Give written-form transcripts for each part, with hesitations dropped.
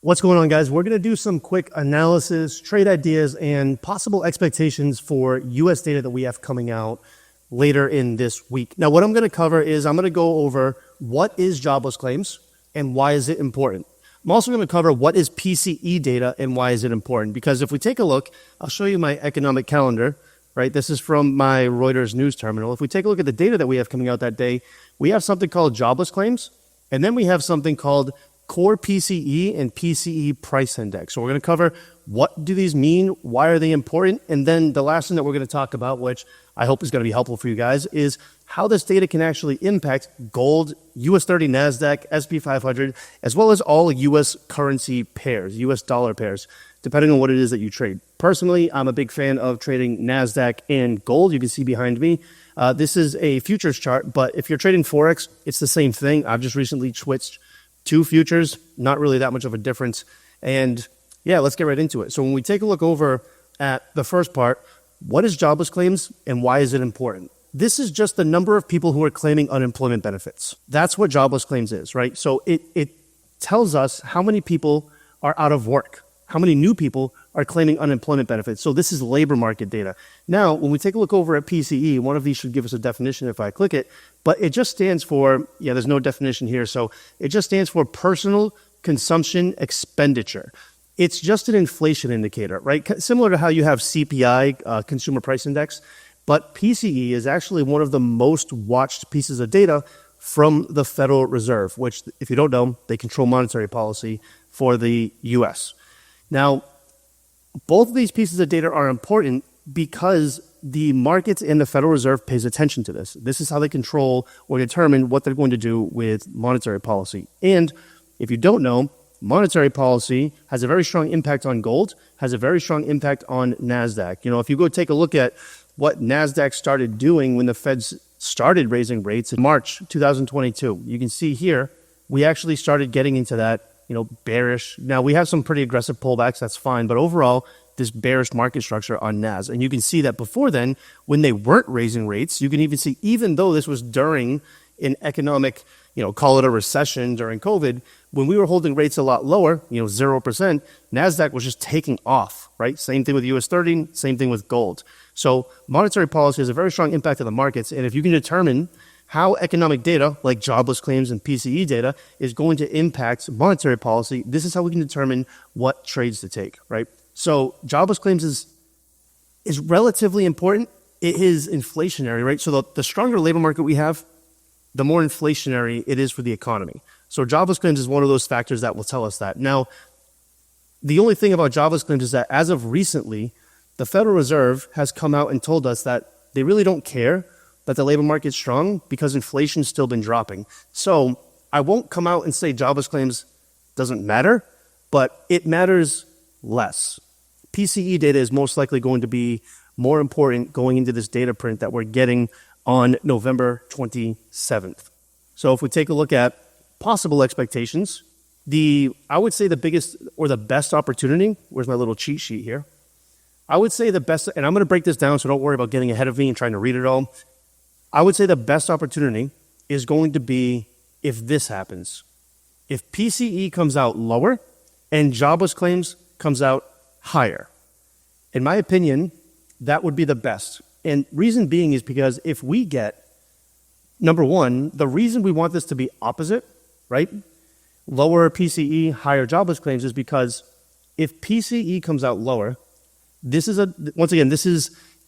What's going on, guys? We're going to do some quick analysis, trade ideas, and possible expectations for US data that we have coming out later in this week. Now, what I'm going to cover is I'm going to go over what is jobless claims and why is it important. I'm also going to cover what is PCE data and why is it important. Because if we take a look, I'll show you my economic calendar, right? This is from my Reuters news terminal. If we take a look at the data that we have coming out that day, we have something called jobless claims, and then we have something called core PCE and PCE price index. So we're going to cover what do these mean, why are they important, and then the last thing that we're going to talk about, which I hope is going to be helpful for you guys, is how this data can actually impact gold, US 30 Nasdaq, SP 500, as well as all US currency pairs, US dollar pairs, depending on what it is that you trade. Personally, I'm a big fan of trading Nasdaq and gold. You can see behind me. This is a futures chart, but if you're trading Forex, it's the same thing. I've just recently switched to futures, not really that much of a difference. And yeah, let's get right into it. So when we take a look over at the first part, what is jobless claims and why is it important? This is just the number of people who are claiming unemployment benefits. That's what jobless claims is, right? So it tells us how many people are out of work, how many new people are claiming unemployment benefits. So this is labor market data. Now, when we take a look over at PCE, one of these should give us a definition if I click it, but it just stands for, there's no definition here. So it just stands for personal consumption expenditure. It's just an inflation indicator, right? Similar to how you have CPI, consumer price index, but PCE is actually one of the most watched pieces of data from the Federal Reserve, which, if you don't know, they control monetary policy for the US. Now, both of these pieces of data are important because the markets and the Federal Reserve pays attention to this. This is how they control or determine what they're going to do with monetary policy. And if you don't know, monetary policy has a very strong impact on gold, has a very strong impact on Nasdaq. If you go take a look at what Nasdaq started doing when the Feds started raising rates in March 2022, you can see here, we actually started getting into that bearish. Now, we have some pretty aggressive pullbacks, that's fine, but overall, this bearish market structure on NAS. And you can see that before then, when they weren't raising rates, you can even see, even though this was during an economic, call it a recession during COVID, when we were holding rates a lot lower, 0%, NASDAQ was just taking off, right? Same thing with US 30, same thing with gold. So monetary policy has a very strong impact on the markets. And if you can determine how economic data, like jobless claims and PCE data, is going to impact monetary policy, this is how we can determine what trades to take, right? So jobless claims is relatively important. It is inflationary, right? So the stronger labor market we have, the more inflationary it is for the economy. So jobless claims is one of those factors that will tell us that. Now, the only thing about jobless claims is that as of recently, the Federal Reserve has come out and told us that they really don't care that the labor market's strong because inflation's still been dropping. So I won't come out and say jobless claims doesn't matter, but it matters less. PCE data is most likely going to be more important going into this data print that we're getting on November 27th. So if we take a look at possible expectations, I would say the biggest or the best opportunity, where's my little cheat sheet here? I would say the best, and I'm going to break this down, so don't worry about getting ahead of me and trying to read it all. I would say the best opportunity is going to be if this happens. If PCE comes out lower and jobless claims comes out higher. In my opinion, that would be the best. And reason being is because if we get, number one, the reason we want this to be opposite, right? Lower PCE, higher jobless claims is because if PCE comes out lower, this is an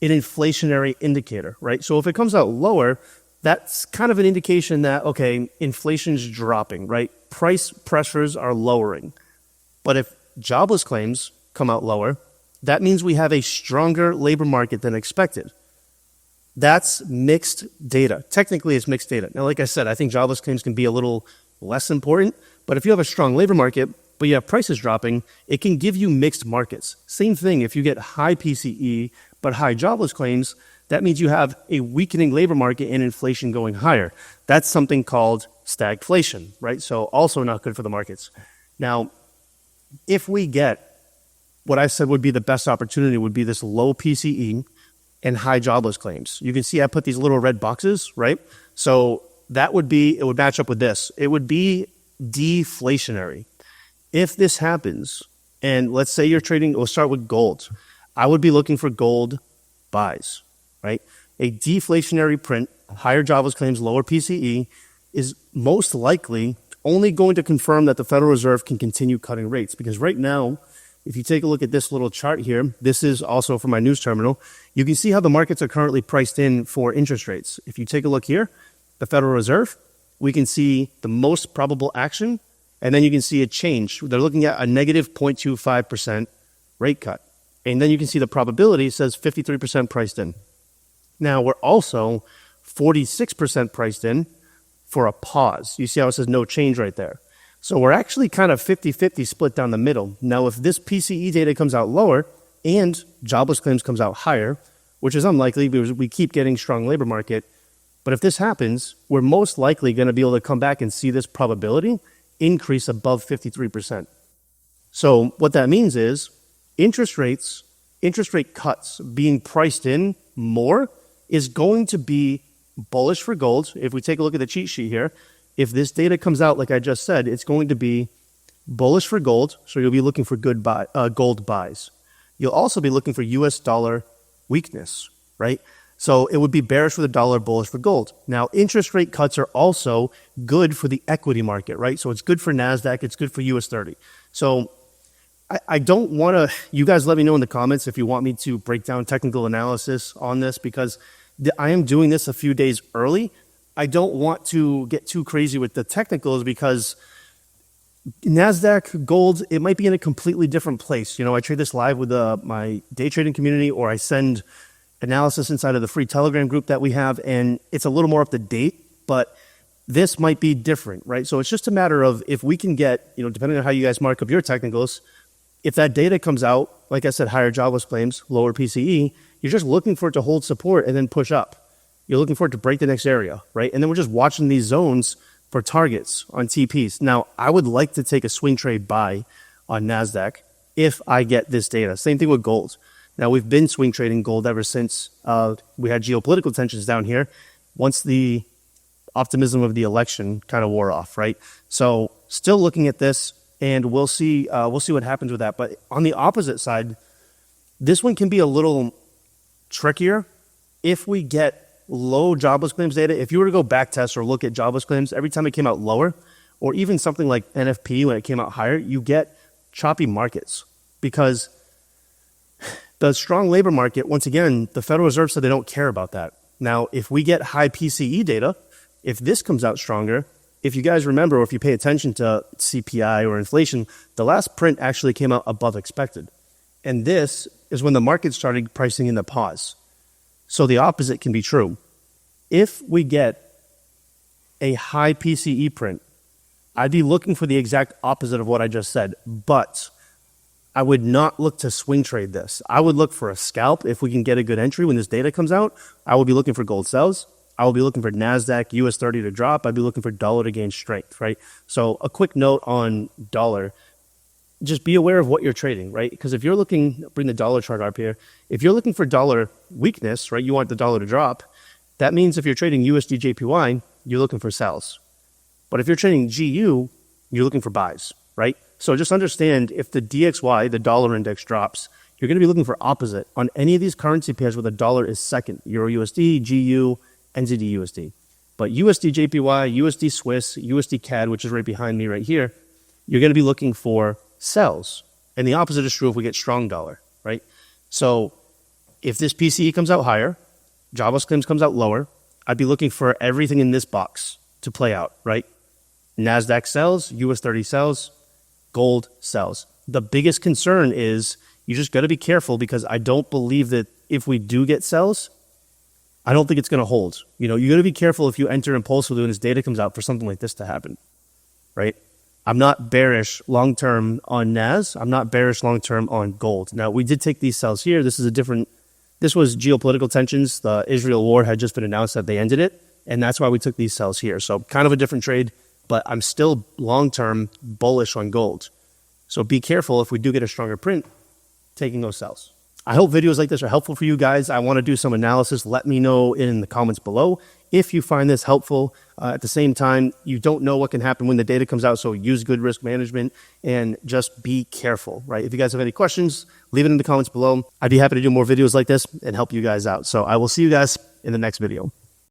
inflationary indicator, right? So if it comes out lower, that's kind of an indication that, okay, inflation's dropping, right? Price pressures are lowering. But if jobless claims come out lower, that means we have a stronger labor market than expected. That's mixed data. Technically, it's mixed data. Now, like I said, I think jobless claims can be a little less important, but if you have a strong labor market, but you have prices dropping, it can give you mixed markets. Same thing, if you get high PCE, but high jobless claims, that means you have a weakening labor market and inflation going higher. That's something called stagflation, right? So also not good for the markets. Now, if we get what I said would be the best opportunity would be this low PCE and high jobless claims. You can see I put these little red boxes, right? So that would be, it would match up with this. It would be deflationary. If this happens, and let's say you're trading, we'll start with gold. I would be looking for gold buys, right? A deflationary print, higher jobless claims, lower PCE, is most likely only going to confirm that the Federal Reserve can continue cutting rates. Because right now, if you take a look at this little chart here, this is also from my news terminal, you can see how the markets are currently priced in for interest rates. If you take a look here, the Federal Reserve, we can see the most probable action, and then you can see a change. They're looking at a negative 0.25% rate cut. And then you can see the probability says 53% priced in. Now, we're also 46% priced in for a pause. You see how it says no change right there. So we're actually kind of 50-50 split down the middle. Now, if this PCE data comes out lower and jobless claims comes out higher, which is unlikely because we keep getting strong labor market, but if this happens, we're most likely going to be able to come back and see this probability increase above 53%. So what that means is interest rate cuts being priced in more is going to be bullish for gold. If we take a look at the cheat sheet here, if this data comes out, like I just said, it's going to be bullish for gold. So you'll be looking for good gold buys. You'll also be looking for US dollar weakness, right? So it would be bearish for the dollar, bullish for gold. Now, interest rate cuts are also good for the equity market, right? So it's good for Nasdaq. It's good for US 30. So I don't want to, you guys let me know in the comments if you want me to break down technical analysis on this, because I am doing this a few days early. I don't want to get too crazy with the technicals because Nasdaq, gold, it might be in a completely different place. You know, I trade this live with my day trading community, or I send analysis inside of the free Telegram group that we have, and it's a little more up to date, but this might be different, right? So it's just a matter of if we can get, you know, depending on how you guys mark up your technicals, if that data comes out, like I said, higher jobless claims, lower PCE, you're just looking for it to hold support and then push up. You're looking for it to break the next area, right? And then we're just watching these zones for targets on TPs. Now, I would like to take a swing trade buy on Nasdaq if I get this data. Same thing with gold. Now, we've been swing trading gold ever since we had geopolitical tensions down here, once the optimism of the election kind of wore off, right? So still looking at this, and we'll see what happens with that. But on the opposite side, this one can be a little trickier if we get low jobless claims data. If you were to go back test or look at jobless claims, every time it came out lower, or even something like NFP when it came out higher, you get choppy markets because the strong labor market, once again, the Federal Reserve said they don't care about that. Now, if we get high PCE data, if this comes out stronger, if you guys remember, or if you pay attention to CPI or inflation, the last print actually came out above expected. And this is when the market started pricing in the pause. So the opposite can be true. If we get a high PCE print, I'd be looking for the exact opposite of what I just said, but I would not look to swing trade this. I would look for a scalp. If we can get a good entry when this data comes out, I will be looking for gold sells. I will be looking for Nasdaq, US 30 to drop. I'd be looking for dollar to gain strength, right? So a quick note on dollar, just be aware of what you're trading, right? Because if you're looking, bring the dollar chart up here. If you're looking for dollar weakness, right, you want the dollar to drop. That means if you're trading USD JPY, you're looking for sells. But if you're trading GU, you're looking for buys, right? So just understand if the DXY, the dollar index, drops, you're going to be looking for opposite on any of these currency pairs where the dollar is second. Euro USD, GU, NZD USD. But USD JPY, USD Swiss, USD CAD, which is right behind me right here, you're going to be looking for sells. And the opposite is true if we get strong dollar, right? So if this PCE comes out higher, jobless claims comes out lower, I'd be looking for everything in this box to play out, right? Nasdaq sells, US 30 sells, gold sells. The biggest concern is you just got to be careful because I don't believe that if we do get sells, I don't think it's going to hold. You know, you got to be careful if you enter impulsively when this data comes out for something like this to happen, right? I'm not bearish long-term on NAS. I'm not bearish long-term on gold. Now, we did take these sells here. This was geopolitical tensions. The Israel war had just been announced that they ended it, and that's why we took these sells here. So kind of a different trade, but I'm still long-term bullish on gold. So be careful if we do get a stronger print, taking those sells. I hope videos like this are helpful for you guys. I want to do some analysis. Let me know in the comments below if you find this helpful. At the same time, you don't know what can happen when the data comes out, so use good risk management and just be careful, right? If you guys have any questions, leave it in the comments below. I'd be happy to do more videos like this and help you guys out. So I will see you guys in the next video.